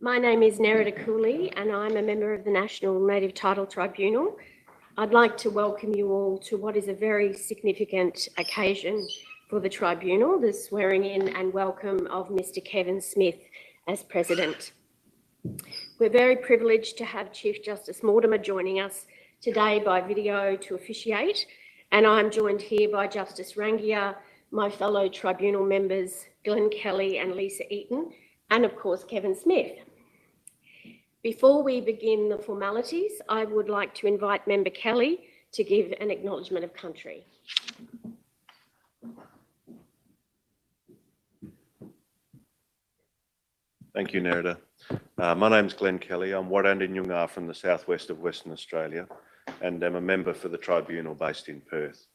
My name is Nerida Cooley and I'm a member of the National Native Title Tribunal. I'd like to welcome you all to what is a very significant occasion for the Tribunal, the swearing in and welcome of Mr. Kevin Smith as President. We're very privileged to have Chief Justice Mortimer joining us today by video to officiate, and I'm joined here by Justice Rangia, my fellow Tribunal members Glenn Kelly and Lisa Eaton, and of course Kevin Smith. Before we begin the formalities, I would like to invite Member Kelly to give an acknowledgement of country. Thank you, Nerida. My name's Glenn Kelly. I'm Warrandin from the southwest of Western Australia and am a member for the Tribunal based in Perth.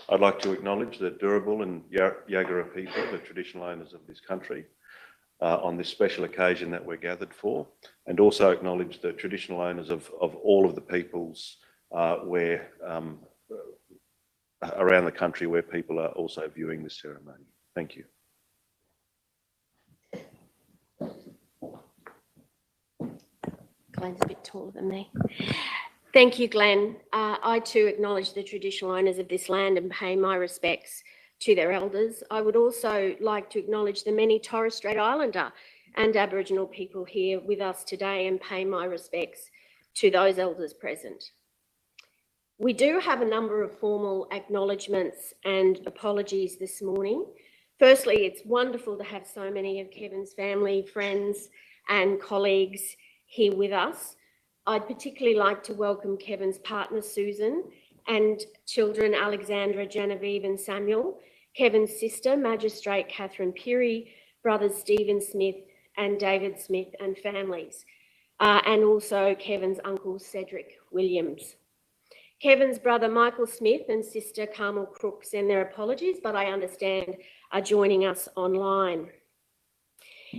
I'd like to acknowledge the Turrbal and Yagara people, the traditional owners of this country, on this special occasion that we're gathered for, and also acknowledge the traditional owners of all of the peoples around the country where people are also viewing this ceremony. Thank you. Glenn's a bit taller than me. Thank you, Glenn. I too acknowledge the traditional owners of this land and pay my respects to their elders. I would also like to acknowledge the many Torres Strait Islander and Aboriginal people here with us today and pay my respects to those elders present. We do have a number of formal acknowledgements and apologies this morning. Firstly, it's wonderful to have so many of Kevin's family, friends and colleagues here with us. I'd particularly like to welcome Kevin's partner, Susan, and children, Alexandra, Genevieve and Samuel, Kevin's sister, Magistrate Catherine Peary, brothers Stephen Smith and David Smith and families, and also Kevin's uncle, Cedric Williams. Kevin's brother, Michael Smith and sister, Carmel Crook, send their apologies, but I understand are joining us online.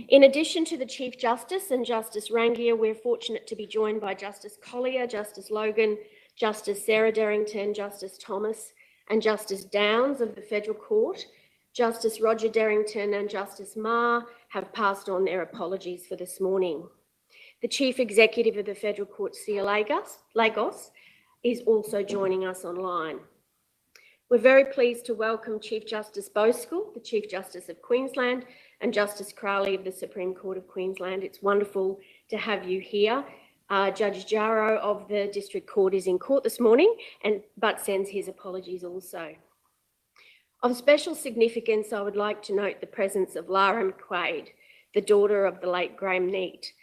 In addition to the Chief Justice and Justice Rangia, we're fortunate to be joined by Justice Collier, Justice Logan, Justice Sarah Derrington, Justice Thomas and Justice Downs of the Federal Court. Justice Roger Derrington and Justice Ma have passed on their apologies for this morning. The Chief Executive of the Federal Court, Sia Lagos, is also joining us online. We're very pleased to welcome Chief Justice Boscawen, the Chief Justice of Queensland, and Justice Crowley of the Supreme Court of Queensland. It's wonderful to have you here. Judge Jarrow of the District Court is in court this morning, but sends his apologies also. Of special significance, I would like to note the presence of Lara McQuaid, the daughter of the late Graham Neate,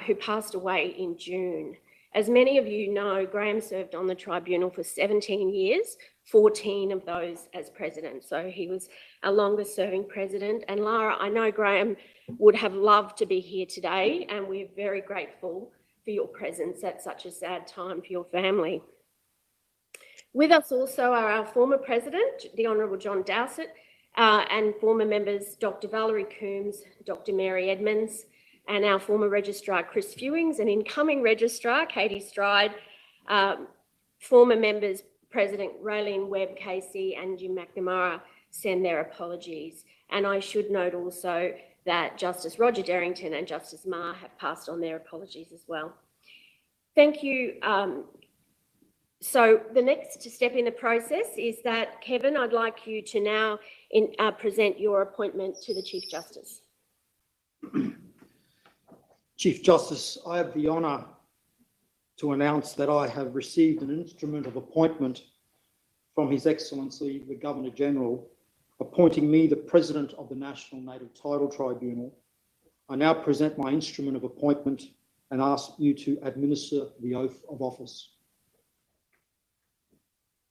who passed away in June. As many of you know, Graham served on the tribunal for 17 years, 14 of those as president. So he was our longest serving president. And Lara, I know Graham would have loved to be here today, and we're very grateful for your presence at such a sad time for your family. With us also are our former president, the Honourable John Dowsett, and former members Dr. Valerie Coombs, Dr. Mary Edmonds, and our former registrar Chris Fewings, and incoming registrar Katie Stride, former members President Raylene Webb Casey and Jim McNamara send their apologies. And I should note also that Justice Roger Derrington and Justice Ma have passed on their apologies as well. Thank you. So the next step in the process is that, Kevin, I'd like you to now present your appointment to the Chief Justice. Chief Justice, I have the honour to announce that I have received an instrument of appointment from His Excellency the Governor-General, appointing me the President of the National Native Title Tribunal. I now present my instrument of appointment and ask you to administer the oath of office.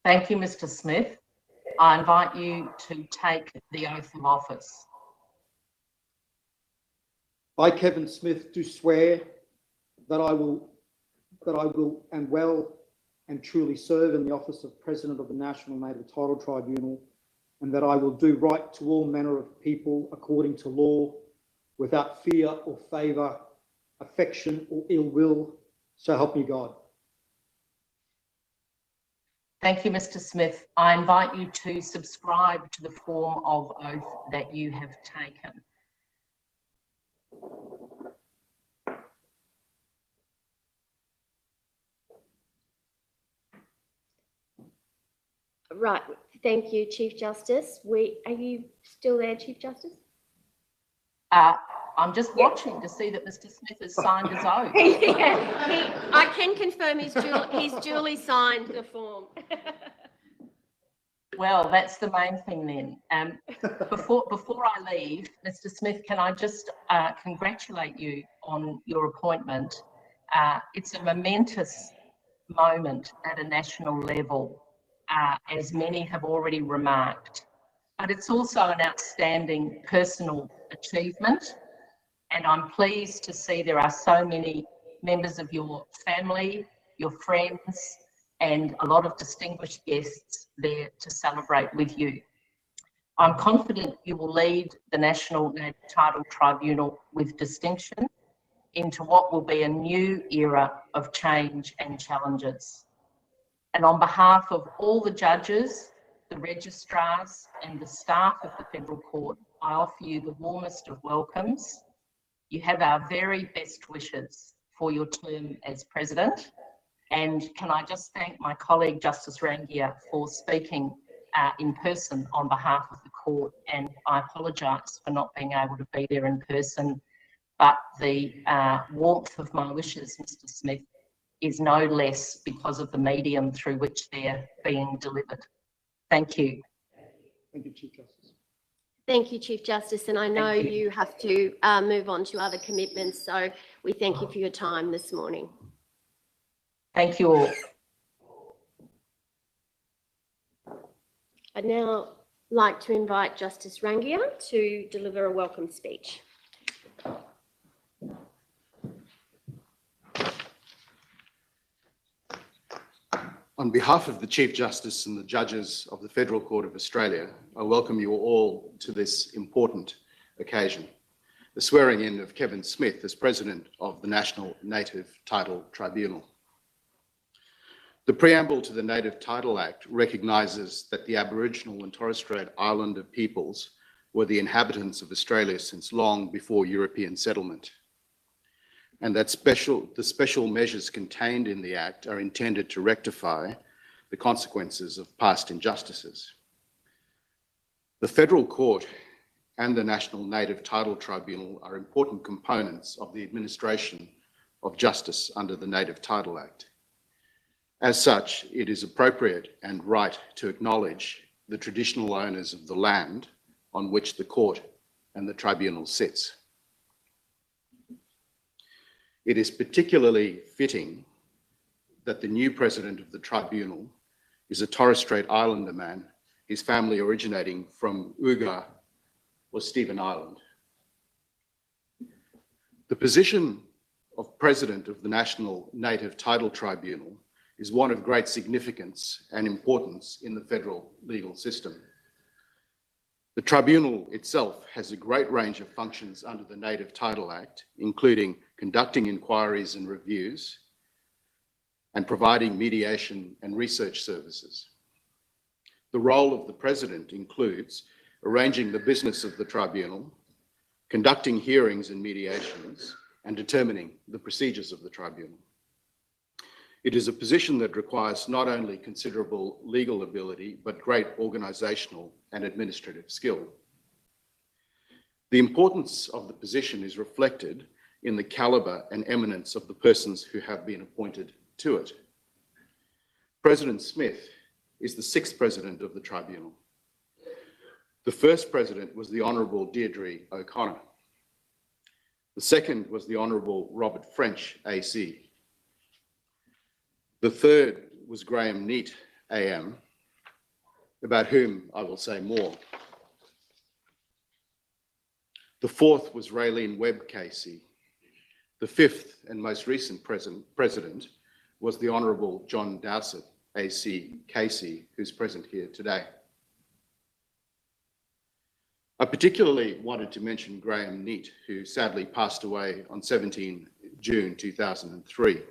Thank you, Mr. Smith. I invite you to take the oath of office. I, Kevin Smith, do swear that I will and well and truly serve in the office of President of the National Native Title Tribunal, and that I will do right to all manner of people according to law, without fear or favour, affection or ill will, so help me God. Thank you, Mr. Smith. I invite you to subscribe to the form of oath that you have taken. Right, thank you, Chief Justice. Are you still there, Chief Justice? I'm just watching to see that Mr. Smith has signed his oath. I can confirm he's duly signed the form. Well, that's the main thing then. Before I leave, Mr. Smith, can I just congratulate you on your appointment? It's a momentous moment at a national level, as many have already remarked, but it's also an outstanding personal achievement. And I'm pleased to see there are so many members of your family, your friends, and a lot of distinguished guests there to celebrate with you. I'm confident you will lead the National Native Title Tribunal with distinction into what will be a new era of change and challenges. And on behalf of all the judges, the registrars, and the staff of the Federal Court, I offer you the warmest of welcomes. You have our very best wishes for your term as President. And can I just thank my colleague, Justice Rangia, for speaking in person on behalf of the court. And I apologise for not being able to be there in person, but the warmth of my wishes, Mr. Smith, is no less because of the medium through which they're being delivered. Thank you. Thank you, Chief Justice. Thank you, Chief Justice, and I know you have to move on to other commitments, so we thank you for your time this morning. Thank you all. I'd now like to invite Justice Rangia to deliver a welcome speech. On behalf of the Chief Justice and the judges of the Federal Court of Australia, I welcome you all to this important occasion, the swearing in of Kevin Smith as President of the National Native Title Tribunal. The preamble to the Native Title Act recognises that the Aboriginal and Torres Strait Islander peoples were the inhabitants of Australia since long before European settlement, and that the special measures contained in the Act are intended to rectify the consequences of past injustices. The Federal Court and the National Native Title Tribunal are important components of the administration of justice under the Native Title Act. As such, it is appropriate and right to acknowledge the traditional owners of the land on which the court and the tribunal sits. It is particularly fitting that the new president of the tribunal is a Torres Strait Islander man, his family originating from Uga or Stephen Island. The position of president of the National Native Title Tribunal is one of great significance and importance in the federal legal system. The tribunal itself has a great range of functions under the Native Title Act, including conducting inquiries and reviews and providing mediation and research services. The role of the president includes arranging the business of the tribunal, conducting hearings and mediations, and determining the procedures of the tribunal. It is a position that requires not only considerable legal ability, but great organisational and administrative skill. The importance of the position is reflected in the calibre and eminence of the persons who have been appointed to it. President Smith is the sixth president of the tribunal. The first president was the Honourable Deirdre O'Connor. The second was the Honourable Robert French, AC. The third was Graham Neate, AM, about whom I will say more. The fourth was Raylene Webb, KC. The fifth and most recent president was the Honourable John Dowsett, AC, KC, who's present here today. I particularly wanted to mention Graham Neate, who sadly passed away on 17 June 2023,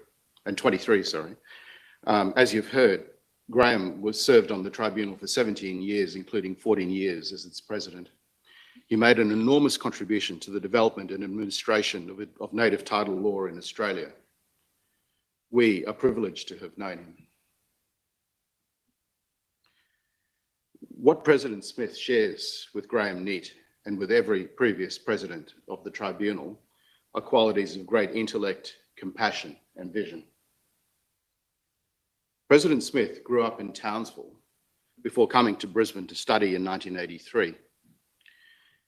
and 23, sorry. As you've heard, Graham was served on the tribunal for 17 years, including 14 years as its president. He made an enormous contribution to the development and administration of native title law in Australia. We are privileged to have known him. What President Smith shares with Graham Neate and with every previous president of the tribunal are qualities of great intellect, compassion, and vision. President Smith grew up in Townsville before coming to Brisbane to study in 1983.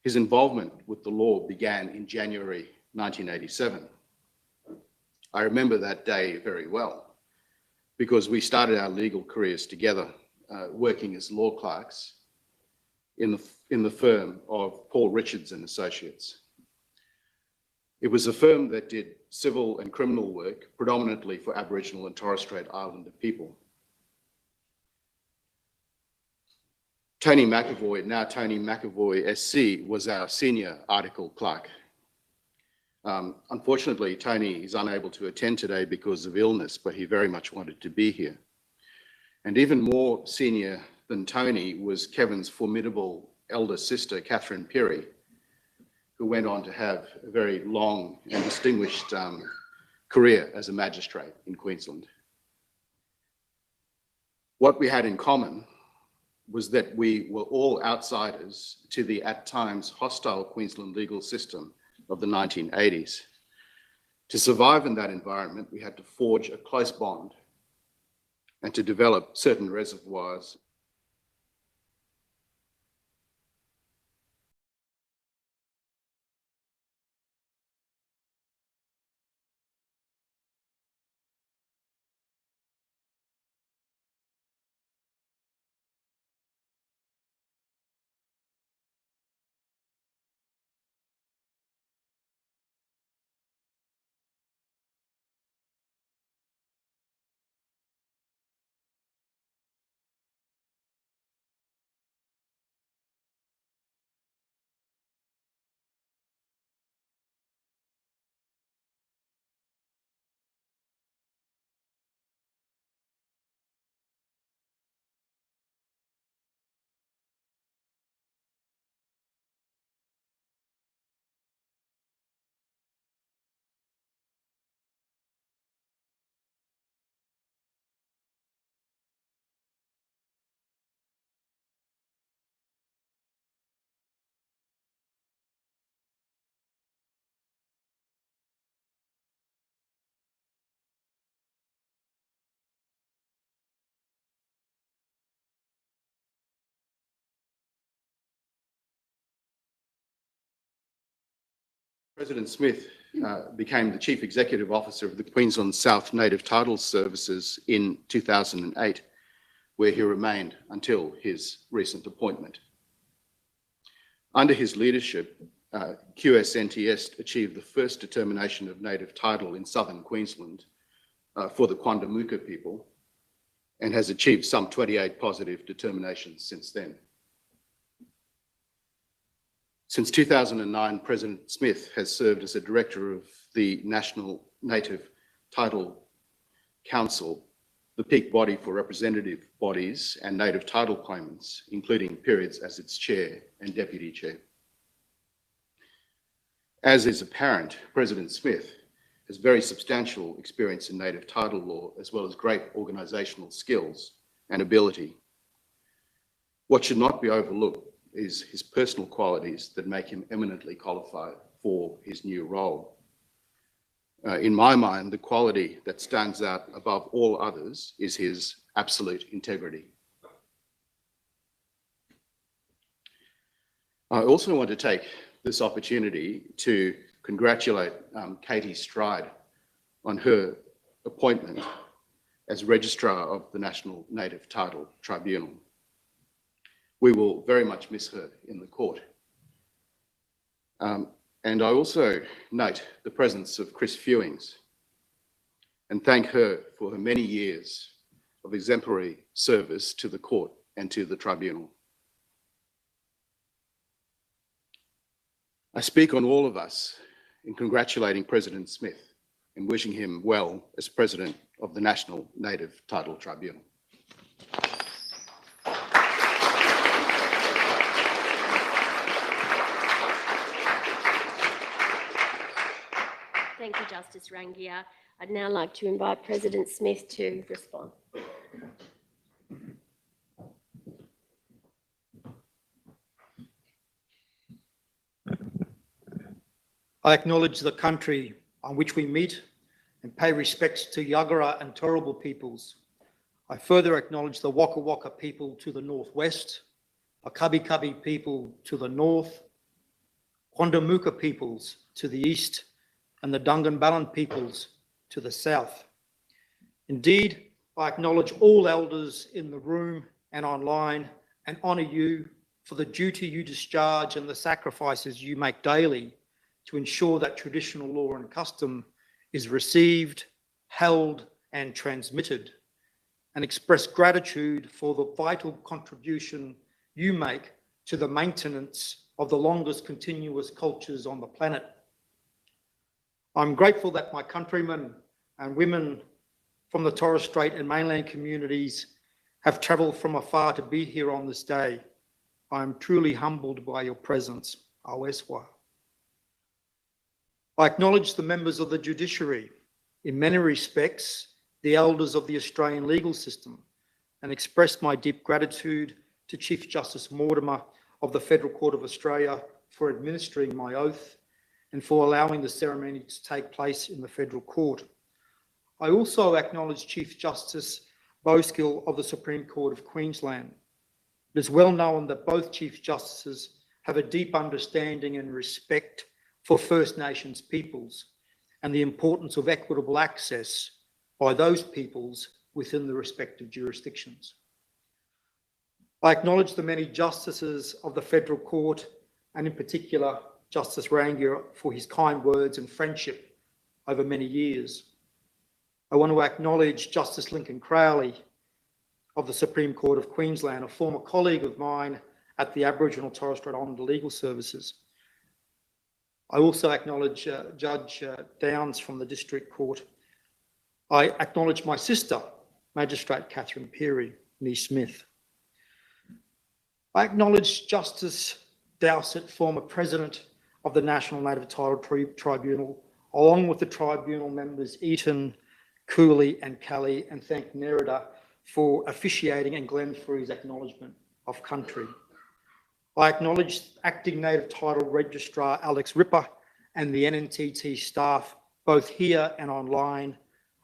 His involvement with the law began in January 1987. I remember that day very well because we started our legal careers together, working as law clerks in the firm of Paul Richards and Associates. It was a firm that did civil and criminal work predominantly for Aboriginal and Torres Strait Islander people. Tony McAvoy, now Tony McAvoy SC, was our senior article clerk. Unfortunately, Tony is unable to attend today because of illness, but he very much wanted to be here. And even more senior than Tony was Kevin's formidable elder sister, Catherine Peary, who went on to have a very long and distinguished career as a magistrate in Queensland. What we had in common was that we were all outsiders to the at times hostile Queensland legal system of the 1980s. To survive in that environment, we had to forge a close bond and to develop certain reservoirs. President Smith became the Chief Executive Officer of the Queensland South Native Title Services in 2008, where he remained until his recent appointment. Under his leadership, QSNTS achieved the first determination of native title in southern Queensland for the Quandamooka people and has achieved some 28 positive determinations since then. Since 2009, President Smith has served as a director of the National Native Title Council, the peak body for representative bodies and native title claimants, including periods as its chair and deputy chair. As is apparent, President Smith has very substantial experience in native title law, as well as great organisational skills and ability. What should not be overlooked is his personal qualities that make him eminently qualified for his new role. In my mind, the quality that stands out above all others is his absolute integrity. I also want to take this opportunity to congratulate Katie Stride on her appointment as Registrar of the National Native Title Tribunal. We will very much miss her in the court. And I also note the presence of Chris Fewings and thank her for her many years of exemplary service to the court and to the tribunal. I speak on all of us in congratulating President Smith and wishing him well as President of the National Native Title Tribunal. Thank you, Justice Rangia. I'd now like to invite President Smith to respond. I acknowledge the country on which we meet and pay respects to Yagara and Turrbal peoples. I further acknowledge the Waka Waka people to the northwest, the Kabi Kabi people to the north, Quandamuka peoples to the east, and the Dungan Ballan peoples to the south. Indeed, I acknowledge all elders in the room and online and honour you for the duty you discharge and the sacrifices you make daily to ensure that traditional law and custom is received, held and transmitted, and express gratitude for the vital contribution you make to the maintenance of the longest continuous cultures on the planet. I'm grateful that my countrymen and women from the Torres Strait and mainland communities have travelled from afar to be here on this day. I am truly humbled by your presence, Aweswa. I acknowledge the members of the judiciary, in many respects, the elders of the Australian legal system, and express my deep gratitude to Chief Justice Mortimer of the Federal Court of Australia for administering my oath and for allowing the ceremony to take place in the Federal Court. I also acknowledge Chief Justice Boskill of the Supreme Court of Queensland. It is well known that both Chief Justices have a deep understanding and respect for First Nations peoples and the importance of equitable access by those peoples within the respective jurisdictions. I acknowledge the many justices of the Federal Court, and in particular Justice Rangier, for his kind words and friendship over many years. I want to acknowledge Justice Lincoln Crowley of the Supreme Court of Queensland, a former colleague of mine at the Aboriginal Torres Strait Islander Legal Services. I also acknowledge Judge Downs from the District Court. I acknowledge my sister, Magistrate Catherine Peary, Nee Smith. I acknowledge Justice Dowsett, former President of the National Native Title Tribunal, along with the tribunal members Eaton, Cooley and Kelly, and thank Nerida for officiating and Glenn for his acknowledgement of country. I acknowledge Acting Native Title Registrar Alex Ripper and the NNTT staff, both here and online.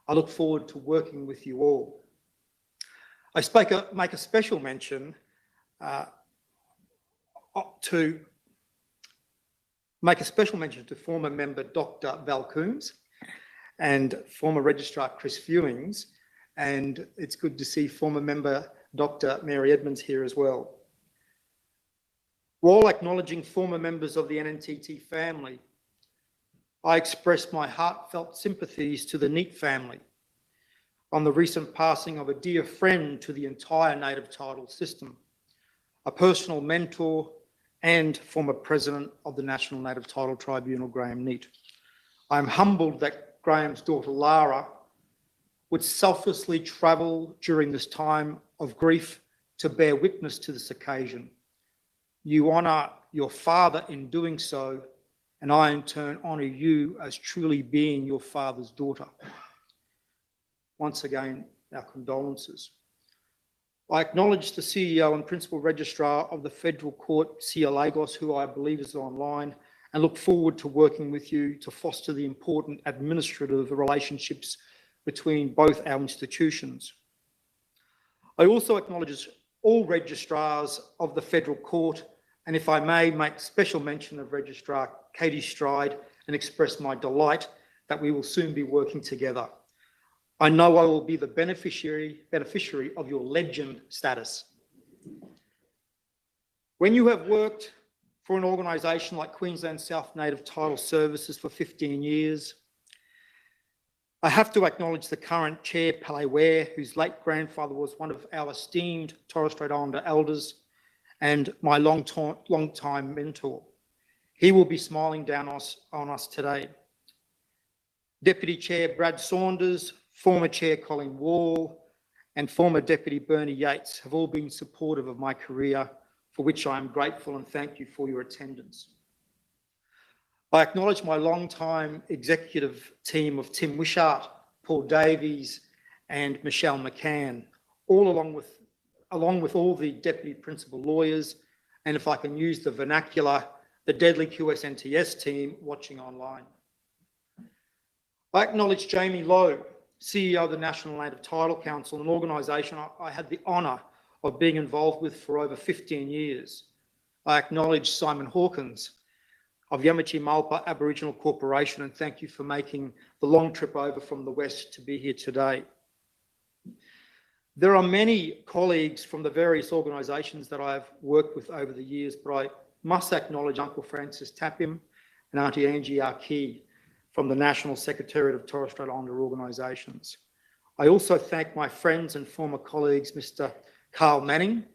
I look forward to working with you all. I make a special mention to former member Dr. Val Coombs and former Registrar Chris Fewings, and it's good to see former member Dr. Mary Edmonds here as well. While acknowledging former members of the NNTT family, I express my heartfelt sympathies to the Neat family on the recent passing of a dear friend to the entire native title system, a personal mentor and former president of the National Native Title Tribunal, Graham Neat. I'm humbled that Graham's daughter Lara would selflessly travel during this time of grief to bear witness to this occasion. You honour your father in doing so, and I in turn honour you as truly being your father's daughter. Once again, our condolences. I acknowledge the CEO and Principal Registrar of the Federal Court, Sia Lagos, who I believe is online, and look forward to working with you to foster the important administrative relationships between both our institutions. I also acknowledge all registrars of the Federal Court, and if I may, make special mention of Registrar Katie Stride and express my delight that we will soon be working together. I know I will be the beneficiary of your legend status. When you have worked for an organisation like Queensland South Native Title Services for 15 years, I have to acknowledge the current chair, Pele Ware, whose late grandfather was one of our esteemed Torres Strait Islander elders and my long-time mentor. He will be smiling down on us today. Deputy Chair Brad Saunders, former Chair Colin Wall, and former Deputy Bernie Yates have all been supportive of my career, for which I am grateful, and thank you for your attendance. I acknowledge my long-time executive team of Tim Wishart, Paul Davies, and Michelle McCann, all along with all the deputy principal lawyers, and if I can use the vernacular, the deadly QSNTS team watching online. I acknowledge Jamie Lowe, CEO of the National Native Title Council, an organisation I had the honour of being involved with for over 15 years. I acknowledge Simon Hawkins of Yamachi Malpa Aboriginal Corporation, and thank you for making the long trip over from the West to be here today. There are many colleagues from the various organisations that I've worked with over the years, but I must acknowledge Uncle Francis Tapim and Auntie Angie Arkey from the National Secretariat of Torres Strait Islander Organisations. I also thank my friends and former colleagues, Mr. Carl Manning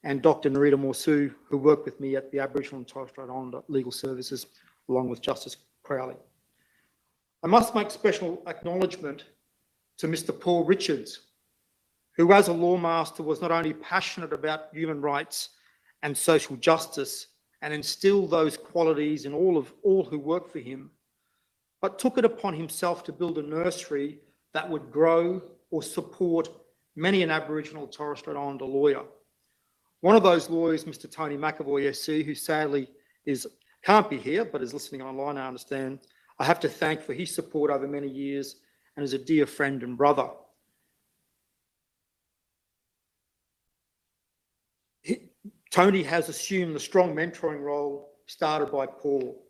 and Dr. Narita Morsu, who work with me at the Aboriginal and Torres Strait Islander Legal Services, along with Justice Crowley. I must make special acknowledgement to Mr. Paul Richards, who as a law master was not only passionate about human rights and social justice and instilled those qualities in all who worked for him, but took it upon himself to build a nursery that would grow or support many an Aboriginal Torres Strait Islander lawyer. One of those lawyers, Mr. Tony McAvoy SC, who sadly can't be here, but is listening online, I understand, I have to thank for his support over many years and is a dear friend and brother. Tony has assumed the strong mentoring role started by Paul.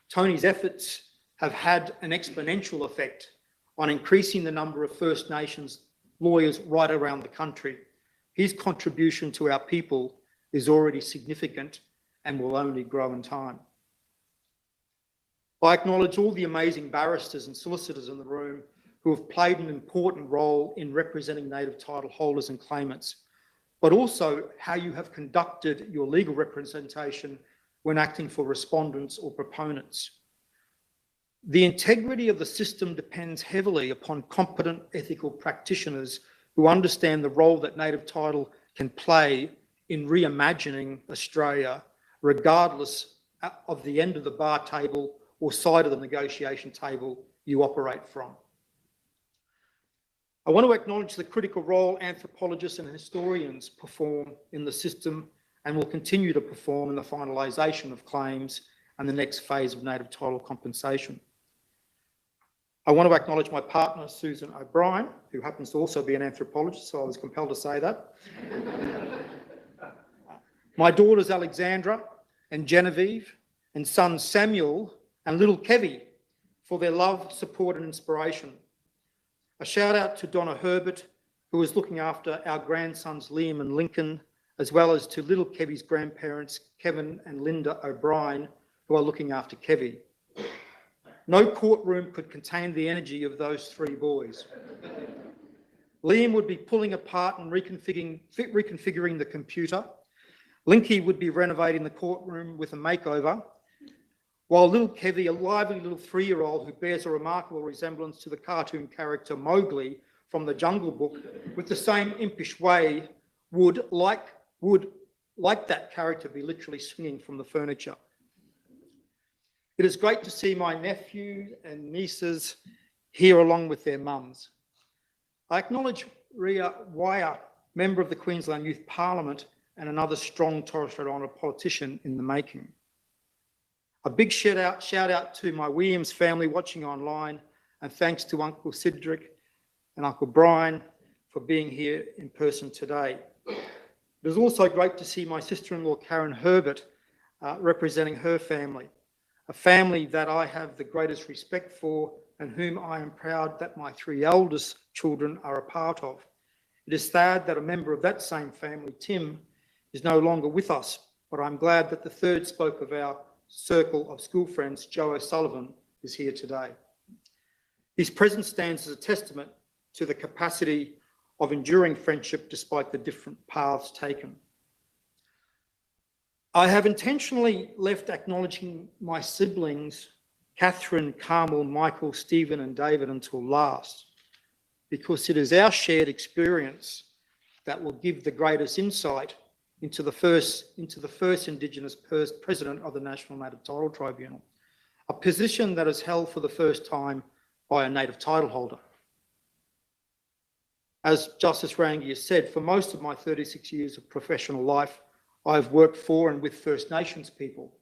Tony's efforts have had an exponential effect on increasing the number of First Nations lawyers right around the country. His contribution to our people is already significant and will only grow in time. I acknowledge all the amazing barristers and solicitors in the room who have played an important role in representing native title holders and claimants, but also how you have conducted your legal representation when acting for respondents or proponents. The integrity of the system depends heavily upon competent ethical practitioners who understand the role that native title can play in reimagining Australia, regardless of the end of the bar table or side of the negotiation table you operate from. I want to acknowledge the critical role anthropologists and historians perform in the system and will continue to perform in the finalisation of claims and the next phase of native title compensation. I want to acknowledge my partner, Susan O'Brien, who happens to also be an anthropologist, so I was compelled to say that. My daughters, Alexandra and Genevieve, and sons, Samuel and little Kevy, for their love, support and inspiration. A shout out to Donna Herbert, who is looking after our grandsons, Liam and Lincoln, as well as to little Kevy's grandparents, Kevin and Linda O'Brien, who are looking after Kevy. No courtroom could contain the energy of those three boys. Liam would be pulling apart and reconfiguring the computer. Linky would be renovating the courtroom with a makeover, while little Kevy, a lively little 3-year-old who bears a remarkable resemblance to the cartoon character Mowgli from the Jungle Book, with the same impish way, would, like that character, be literally swinging from the furniture. It is great to see my nephew and nieces here along with their mums. I acknowledge Ria Wire, member of the Queensland Youth Parliament and another strong Torres Strait Islander politician in the making. A big shout out to my Williams family watching online, and thanks to Uncle Cedric and Uncle Brian for being here in person today. It is also great to see my sister-in-law Karen Herbert representing her family, a family that I have the greatest respect for and whom I am proud that my 3 eldest children are a part of. It is sad that a member of that same family, Tim, is no longer with us, but I'm glad that the third spoke of our circle of school friends, Joe O'Sullivan, is here today. His presence stands as a testament to the capacity of enduring friendship despite the different paths taken. I have intentionally left acknowledging my siblings, Catherine, Carmel, Michael, Stephen and David, until last, because it is our shared experience that will give the greatest insight into the first Indigenous president of the National Native Title Tribunal, a position that is held for the first time by a native title holder. As Justice Rangi has said, for most of my 36 years of professional life, I've worked for and with First Nations people,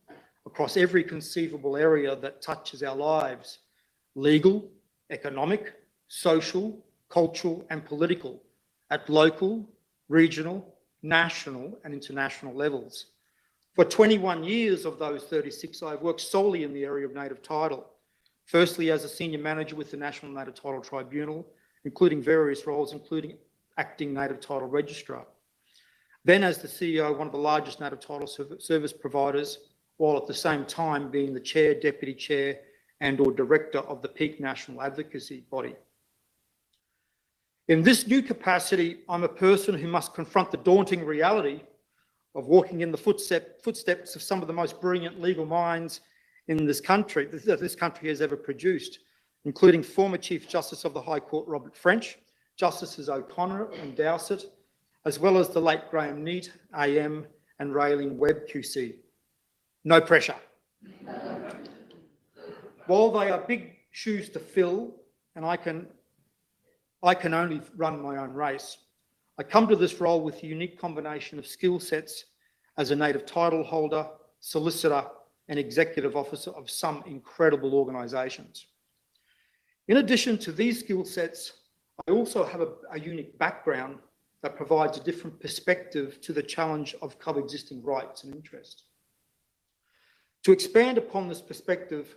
across every conceivable area that touches our lives: legal, economic, social, cultural, and political, at local, regional, national, and international levels. For 21 years of those 36, I've worked solely in the area of native title. Firstly, as a senior manager with the National Native Title Tribunal, including various roles, including acting native title registrar. Then as the CEO of one of the largest native title service providers, while at the same time being the chair, deputy chair, and/or director of the peak national advocacy body. In this new capacity, I'm a person who must confront the daunting reality of walking in the footsteps of some of the most brilliant legal minds in this country, that this country has ever produced, including former Chief Justice of the High Court, Robert French, Justices O'Connor and Dowsett, as well as the late Graham Neate, AM, and Raylene Webb, QC. No pressure. While they are big shoes to fill, and I can only run my own race, I come to this role with a unique combination of skill sets as a native title holder, solicitor, and executive officer of some incredible organisations. In addition to these skill sets, I also have a unique background that provides a different perspective to the challenge of coexisting rights and interests. To expand upon this perspective,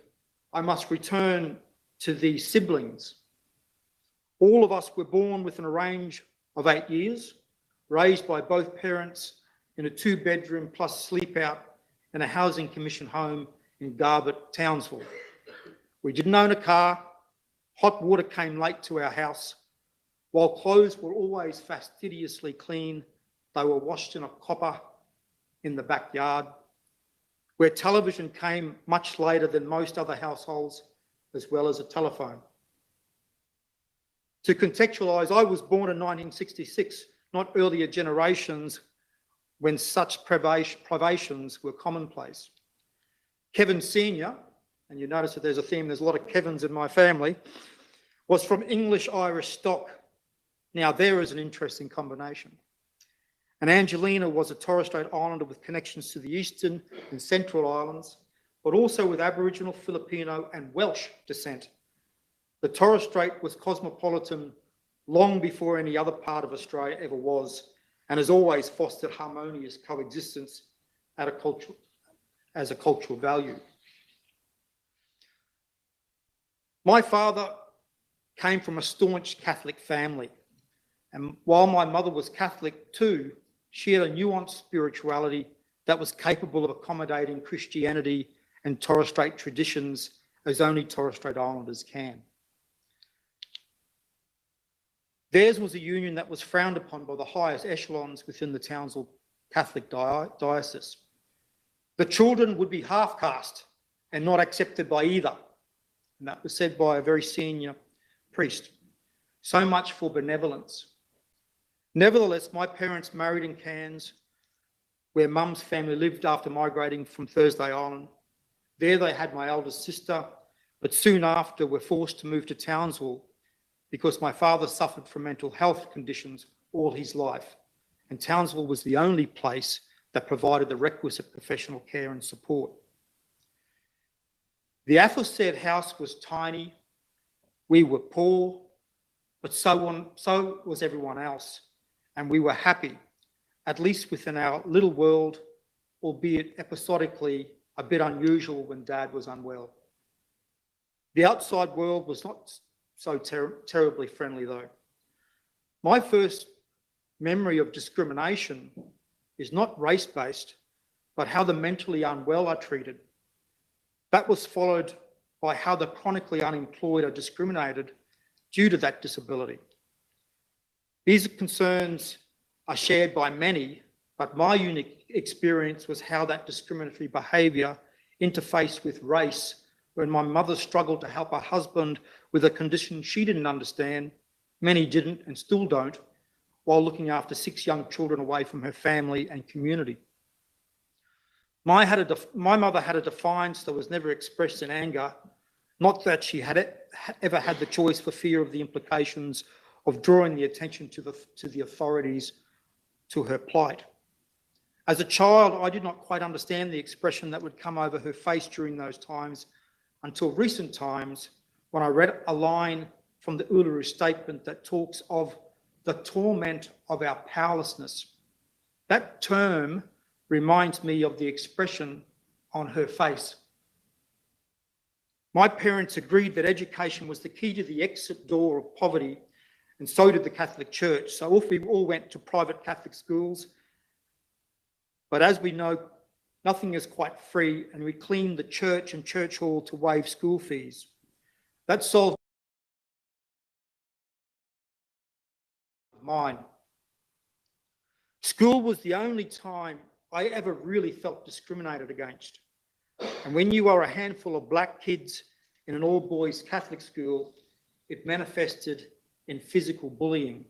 I must return to the siblings. All of us were born within a range of 8 years, raised by both parents in a 2-bedroom plus sleep out in a housing commission home in Garbett, Townsville. We didn't own a car, hot water came late to our house, while clothes were always fastidiously clean, they were washed in a copper in the backyard, where television came much later than most other households, as well as a telephone. To contextualise, I was born in 1966, not earlier generations when such privations were commonplace. Kevin Sr., and you notice that there's a theme, there's a lot of Kevins in my family, was from English-Irish stock. Now there is an interesting combination. And Angelina was a Torres Strait Islander with connections to the Eastern and Central Islands, but also with Aboriginal, Filipino and Welsh descent. The Torres Strait was cosmopolitan long before any other part of Australia ever was, and has always fostered harmonious coexistence as a cultural value. My father came from a staunch Catholic family, and while my mother was Catholic too, she had a nuanced spirituality that was capable of accommodating Christianity and Torres Strait traditions as only Torres Strait Islanders can. Theirs was a union that was frowned upon by the highest echelons within the Townsville Catholic diocese. The children would be half-caste and not accepted by either. And that was said by a very senior priest. So much for benevolence. Nevertheless, my parents married in Cairns, where Mum's family lived after migrating from Thursday Island. There they had my eldest sister, but soon after were forced to move to Townsville because my father suffered from mental health conditions all his life, and Townsville was the only place that provided the requisite professional care and support. The aforesaid house was tiny, we were poor, but so was everyone else, and we were happy, at least within our little world, albeit episodically a bit unusual when Dad was unwell. The outside world was not so terribly friendly though. My first memory of discrimination is not race-based, but how the mentally unwell are treated. That was followed by how the chronically unemployed are discriminated due to that disability. These concerns are shared by many, but my unique experience was how that discriminatory behaviour interfaced with race when my mother struggled to help her husband with a condition she didn't understand, many didn't and still don't, while looking after 6 young children away from her family and community. My mother had a defiance that was never expressed in anger, not that she had ever had the choice for fear of the implications of drawing the attention to the authorities to her plight. As a child, I did not quite understand the expression that would come over her face during those times until recent times when I read a line from the Uluru Statement that talks of the torment of our powerlessness. That term reminds me of the expression on her face. My parents agreed that education was the key to the exit door of poverty, and so did the Catholic Church. So off we all went to private Catholic schools. But as we know, nothing is quite free, and we cleaned the church and church hall to waive school fees. That solved mine. School was the only time I ever really felt discriminated against. And when you are a handful of black kids in an all-boys Catholic school, it manifested in physical bullying.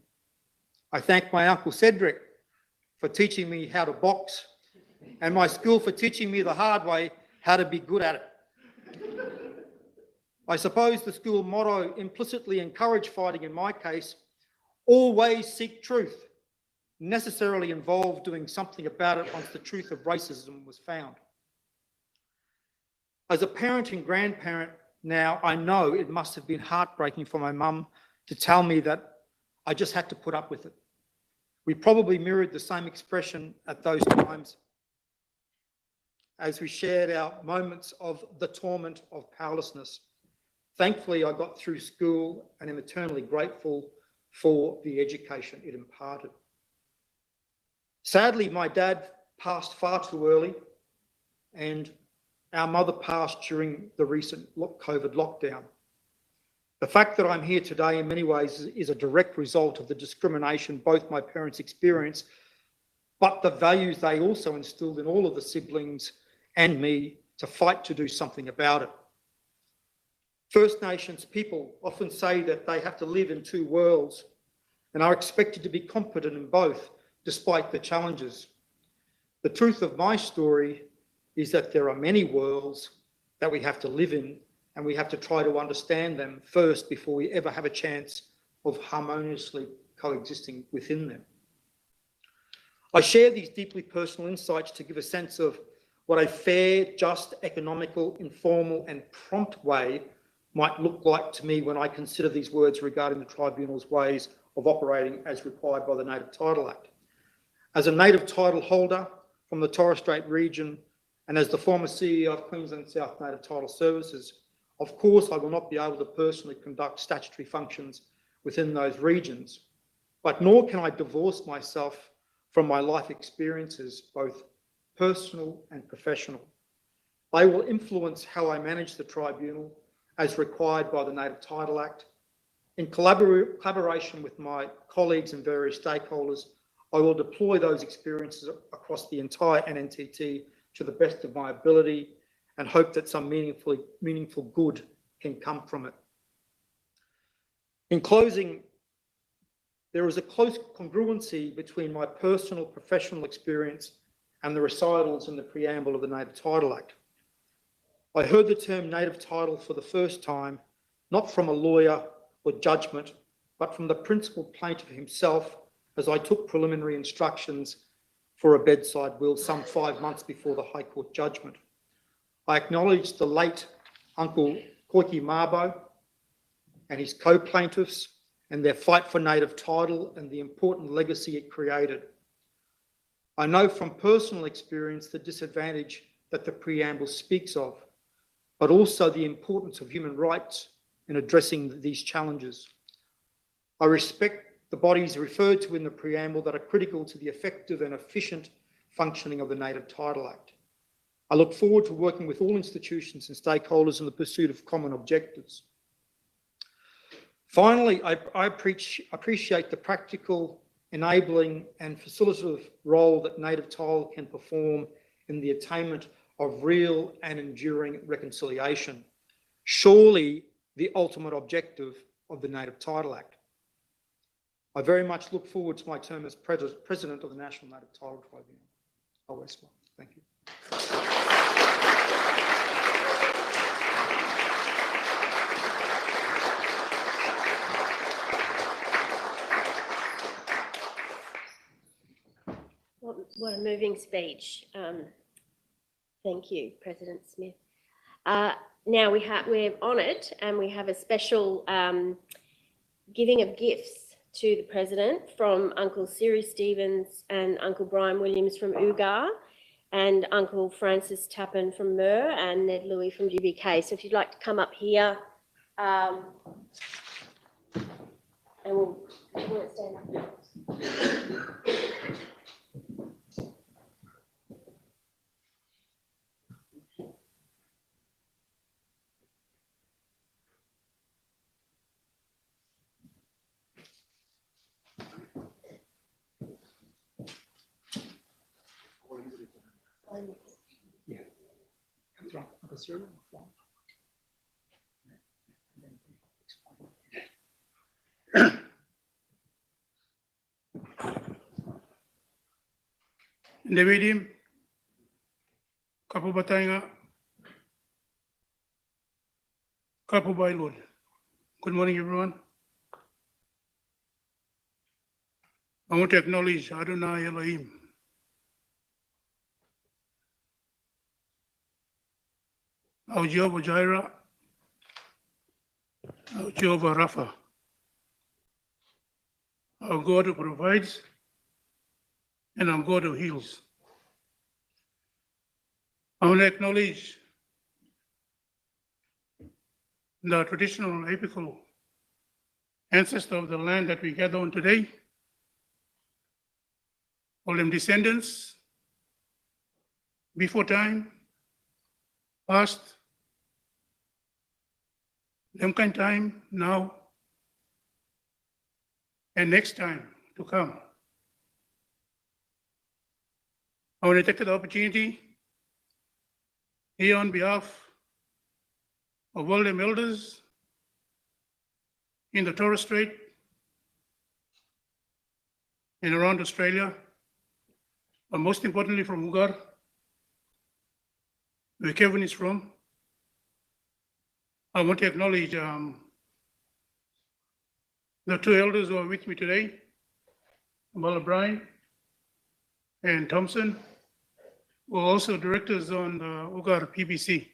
I thank my Uncle Cedric for teaching me how to box, and my school for teaching me the hard way how to be good at it. I suppose the school motto implicitly encouraged fighting in my case. Always seek truth, necessarily involved doing something about it once the truth of racism was found. As a parent and grandparent now, I know it must have been heartbreaking for my mum to tell me that I just had to put up with it. We probably mirrored the same expression at those times as we shared our moments of the torment of powerlessness. Thankfully, I got through school and am eternally grateful for the education it imparted. Sadly, my dad passed far too early, and our mother passed during the recent COVID lockdown. The fact that I'm here today in many ways is a direct result of the discrimination both my parents experienced, but the values they also instilled in all of the siblings and me to fight to do something about it. First Nations people often say that they have to live in two worlds and are expected to be competent in both, despite the challenges. The truth of my story is that there are many worlds that we have to live in, and we have to try to understand them first before we ever have a chance of harmoniously coexisting within them. I share these deeply personal insights to give a sense of what a fair, just, economical, informal and prompt way might look like to me when I consider these words regarding the Tribunal's ways of operating as required by the Native Title Act. As a native title holder from the Torres Strait region and as the former CEO of Queensland South Native Title Services, of course I will not be able to personally conduct statutory functions within those regions, but nor can I divorce myself from my life experiences, both personal and professional. They will influence how I manage the Tribunal as required by the Native Title Act. In collaboration with my colleagues and various stakeholders, I will deploy those experiences across the entire NNTT to the best of my ability and hope that some meaningful good can come from it. In closing, there is a close congruency between my personal professional experience and the recitals in the preamble of the Native Title Act. I heard the term native title for the first time, not from a lawyer or judgment, but from the principal plaintiff himself as I took preliminary instructions for a bedside will some 5 months before the High Court judgment. I acknowledged the late Uncle Koiki Mabo and his co-plaintiffs and their fight for native title and the important legacy it created. I know from personal experience the disadvantage that the preamble speaks of, but also the importance of human rights in addressing these challenges. I respect the bodies referred to in the preamble that are critical to the effective and efficient functioning of the Native Title Act. I look forward to working with all institutions and stakeholders in the pursuit of common objectives. Finally, I appreciate the practical, enabling and facilitative role that Native Title can perform in the attainment of real and enduring reconciliation, surely the ultimate objective of the Native Title Act. I very much look forward to my term as President of the National Native Title Tribunal. I'll rest well. Thank you. What a moving speech. Thank you, President Smith. Now we're honoured and we have a special giving of gifts to the President from Uncle Siri Stevens and Uncle Brian Williams from UGAR and Uncle Francis Tappan from MER and Ned Louis from GBK. So if you'd like to come up here and we'll stand up. Yeah. Devidim, kapo batay kapo bailon. Good morning, everyone. I want to acknowledge Adonai Elohim, our Jehovah Jireh, our Jehovah Rapha, our God who provides, and our God who heals. I want to acknowledge the traditional apical ancestor of the land that we gather on today, all them descendants, before time, past, them kind time, now, and next time to come. I want to take the opportunity here on behalf of all them elders in the Torres Strait and around Australia, but most importantly from Ugar, where Kevin is from. I want to acknowledge the two elders who are with me today, Mala Bryan and Thompson, who are also directors on the Ugar PBC,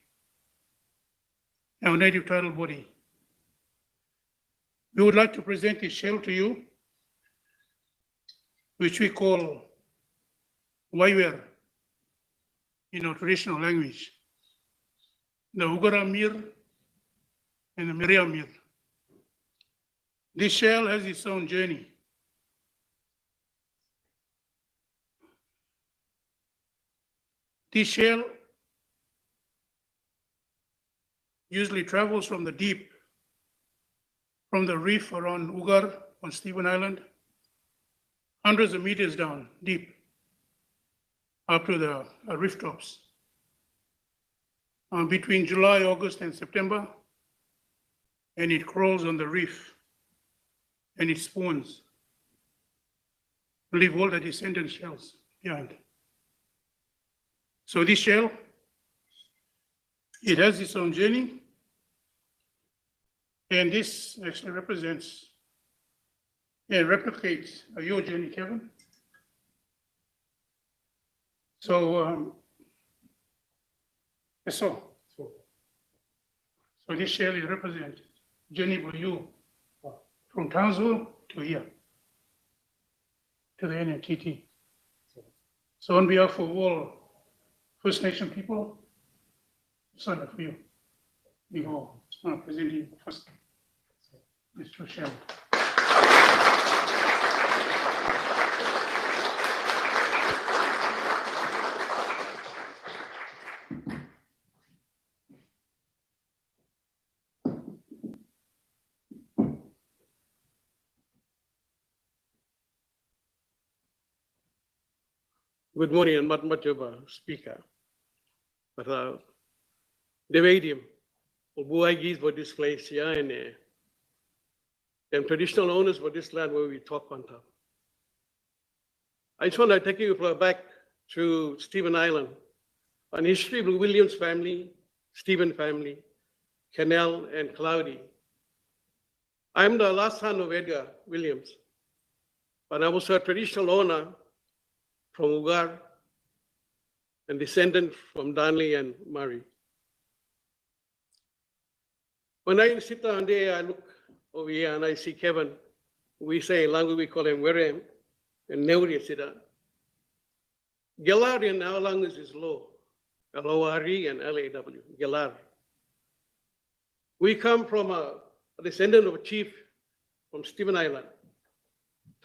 our native title body. We would like to present this shell to you, which we call Waiwer in our traditional language, the Ugara Mir and the Miria Mir. This shell has its own journey. This shell usually travels from the deep, from the reef around Ugar on Stephen Island, hundreds of meters down deep, up to the reef tops. Between July, August, and September, and it crawls on the reef and it spawns, leave all the descendant shells behind. So this shell, it has its own journey, and this actually represents and replicates your journey, Kevin. So, so this shell is represents journey for you from Townsville to here, to the NNTT. So on behalf of all First Nation people, sign up for you. We go presenting first Mr. Shell. Good morning, and much of a speaker. But the medium, Obuagis for this place here, and them traditional owners for this land where we talk on top. I just want to take you back to Stephen Island, on history of the Williams family, Stephen family, Canal and Cloudy. I'm the last son of Edgar Williams, but I was a traditional owner from Ugar, and descendant from Darnley and Murray. When I sit down there, I look over here and I see Kevin. We say in language, we call him Werem, and Neuri sit down. Galar in our language is low, L-O-R-E and L-A-W, Galar. We come from a descendant of a chief from Stephen Island,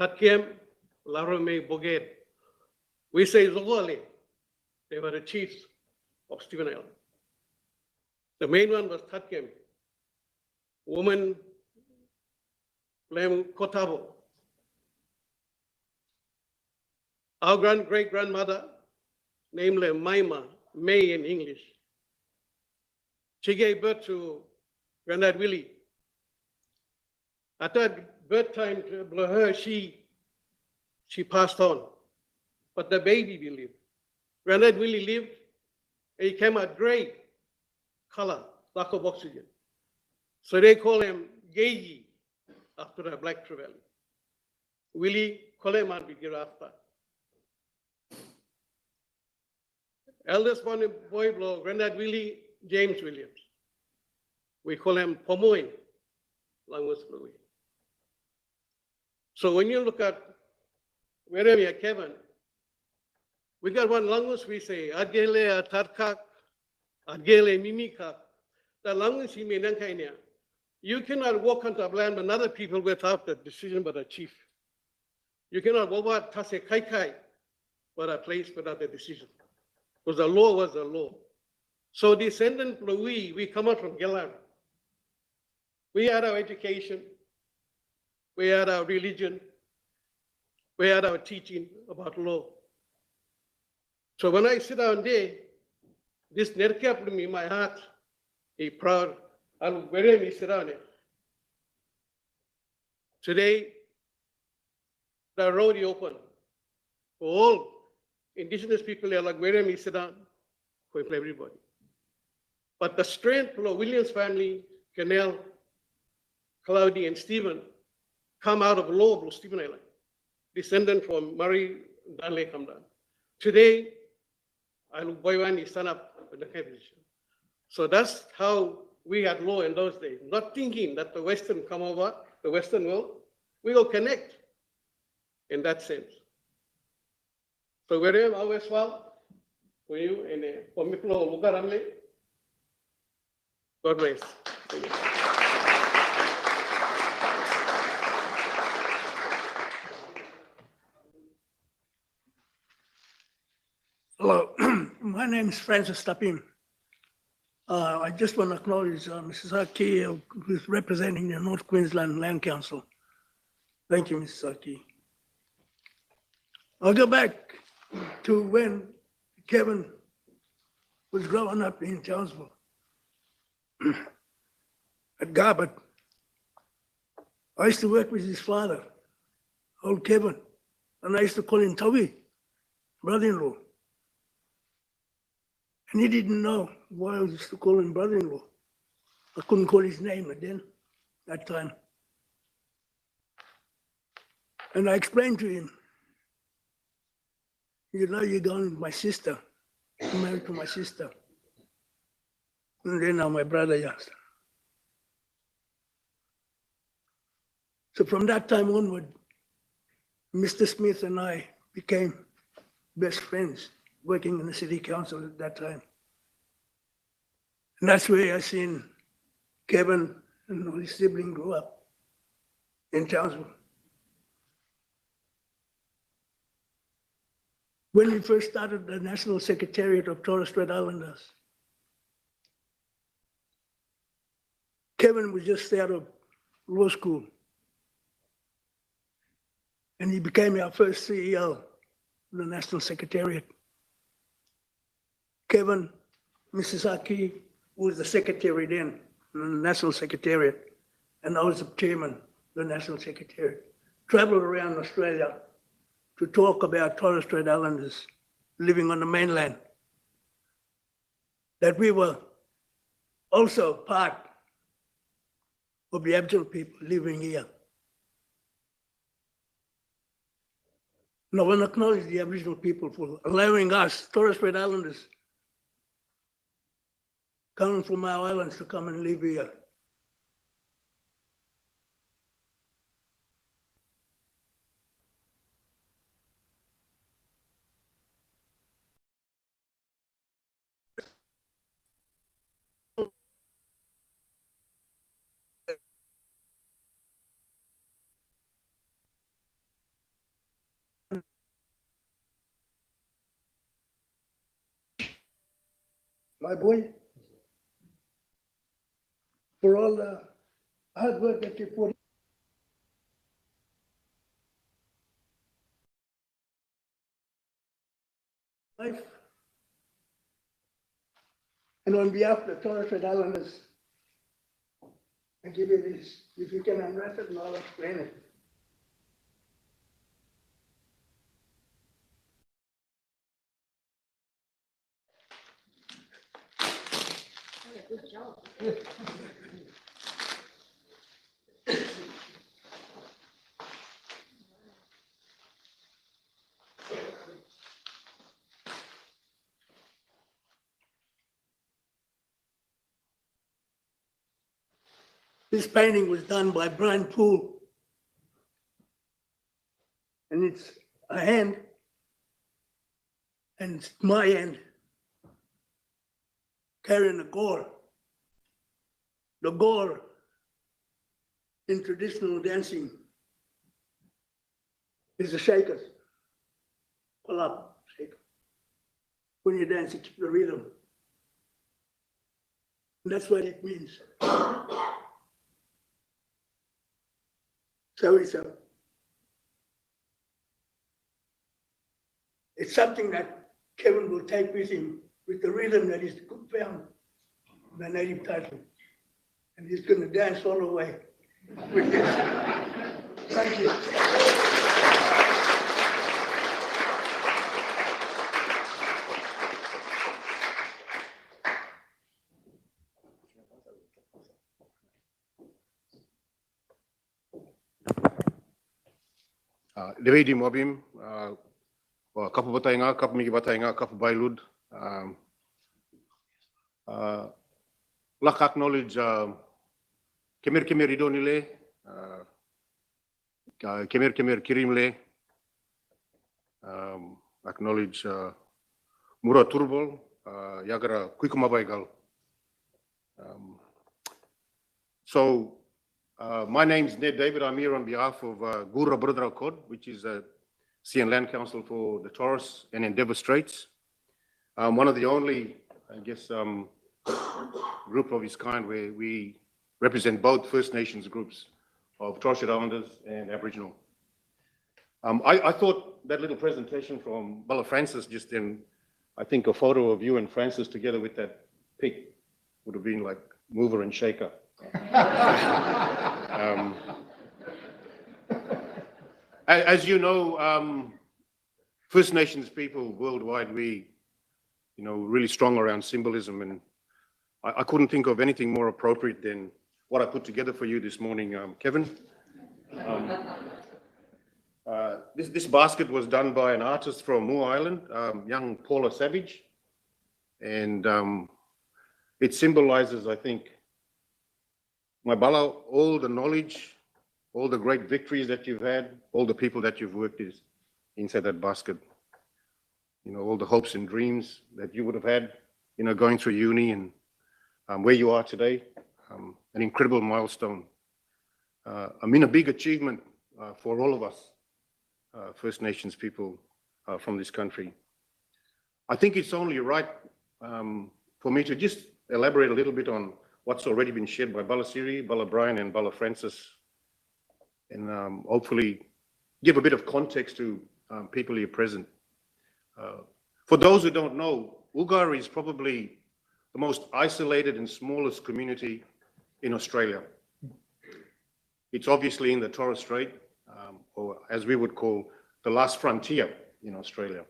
Tatkiem, Larome, Boget. We say Zogole, they were the chiefs of Stephen Island. The main one was Tatkem, woman, Lem Kotabo. Our great-grandmother, namely Maima, May in English. She gave birth to Granddad Willie. At that birth time to her, she passed on, but the baby lived. Granddad Willie lived, and he came out gray color, lack of oxygen. So they call him Geiji after the Black Trevally. Willie call him out after. Eldest one boy, Granddad Willie, James Williams. We call him Pomoy, language fluid. So when you look at wherever you're Kevin, we got one language we say, Adgele Atarkak, Adgele Mimikak. The language he means, you cannot walk onto a land with other people without the decision by the chief. You cannot walk out Tase Kai Kai but a place without the decision. Because the law was the law. So descendant we come out from Galar. We had our education, we had our religion, we had our teaching about law. So when I sit down there, this net kept me in my heart, a proud, I'll very me sit down there. Today, the road is open for all indigenous people are like where me sit down for everybody. But the strength of Williams family, Canal, Cloudy, and Stephen come out of law, Stephen Island, descendant from Murray, Darnley come down. Today, I look boy one is stand up with the position. So that's how we had law in those days, not thinking that the Western come over, the Western world, we will connect in that sense. So wherever I always well for you and for me, God bless. Hello, my name is Francis Tapim. I just want to acknowledge Mrs. Aki, who's representing the North Queensland Land Council. Thank you, Mrs. Aki. I'll go back to when Kevin was growing up in Townsville at Garbutt. I used to work with his father, old Kevin, and I used to call him Toby, brother-in-law. And he didn't know why I used to call him brother-in-law. I couldn't call his name then, that time. And I explained to him, you know, you're going with my sister. I'm married to my sister. And then now my brother, yes. So from that time onward, Mr. Smith and I became best friends, working in the city council at that time. And that's where I seen Kevin and all his siblings grow up in Townsville. When we first started the National Secretariat of Torres Strait Islanders, Kevin was just out of law school. And he became our first CEO of the National Secretariat. Kevin, Mrs. Aki, who was the secretary then, in the National Secretariat, and I was the chairman of the National Secretariat, traveled around Australia to talk about Torres Strait Islanders living on the mainland, that we were also part of the Aboriginal people living here. And I want to acknowledge the Aboriginal people for allowing us, Torres Strait Islanders, coming from our islands to come and live here. My boy, for all the hard work that you put in life. And on behalf of the Torres Strait Islanders, I give you this. If you can unwrap it, and I'll explain it. Good job. This painting was done by Brian Poole. And it's a hand, and it's my hand, carrying a gore. The gore in traditional dancing is a shaker. Pull up, shake. When you're dancing, keep the rhythm. And that's what it means. So it's something that Kevin will take with him with the rhythm that is found in the native title. And he's going to dance all the way with this. Thank you. Devedi Mobim, kapu batainga, kapu migi batainga, kapu bailud. Lak acknowledge kemer idonile, kemer kirimle. Acknowledge Mura Turbol, Yagara Kuikumabaigal. My name is Ned David. I'm here on behalf of Gura Brudra Code, which is a Sea and Land Council for the Torres and Endeavour Straits. One of the only, I guess, group of its kind where we represent both First Nations groups of Torres Strait Islanders and Aboriginal. I thought that little presentation from Bella Francis just then, I think a photo of you and Francis together with that pig would have been like mover and shaker. As you know, First Nations people worldwide, we, really strong around symbolism, and I couldn't think of anything more appropriate than what I put together for you this morning, Kevin. This basket was done by an artist from Moore Island, young Paula Savage, and it symbolizes, I think, Mabala, all the knowledge, all the great victories that you've had, all the people that you've worked with inside that basket. All the hopes and dreams that you would have had, going through uni and where you are today. An incredible milestone. A big achievement for all of us, First Nations people from this country. I think it's only right for me to just elaborate a little bit on what's already been shared by Bala Siri, Bala Brian, and Bala Francis, and hopefully give a bit of context to people here present. For those who don't know, Ugar is probably the most isolated and smallest community in Australia. It's obviously in the Torres Strait, or as we would call the last frontier in Australia.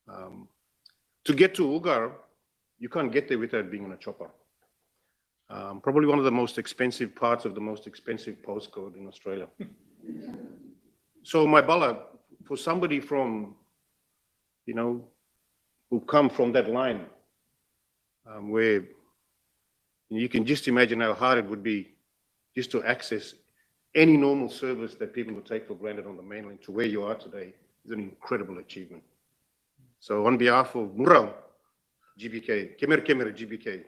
To get to Ugar, you can't get there without being on a chopper. Probably one of the most expensive parts of the most expensive postcode in Australia. So my Bala, for somebody from, you know, who come from that line, where you can just imagine how hard it would be just to access any normal service that people would take for granted on the mainland to where you are today is an incredible achievement. So on behalf of Murau, GBK, Kemer GBK,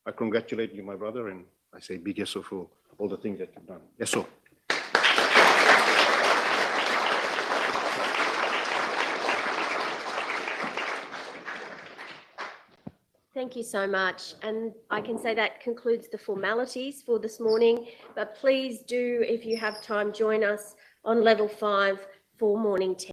I congratulate you, my brother, and I say big yes for all the things that you've done. Yes, sir. Thank you so much. And I can say that concludes the formalities for this morning, but please do, if you have time, join us on level 5 for morning tea.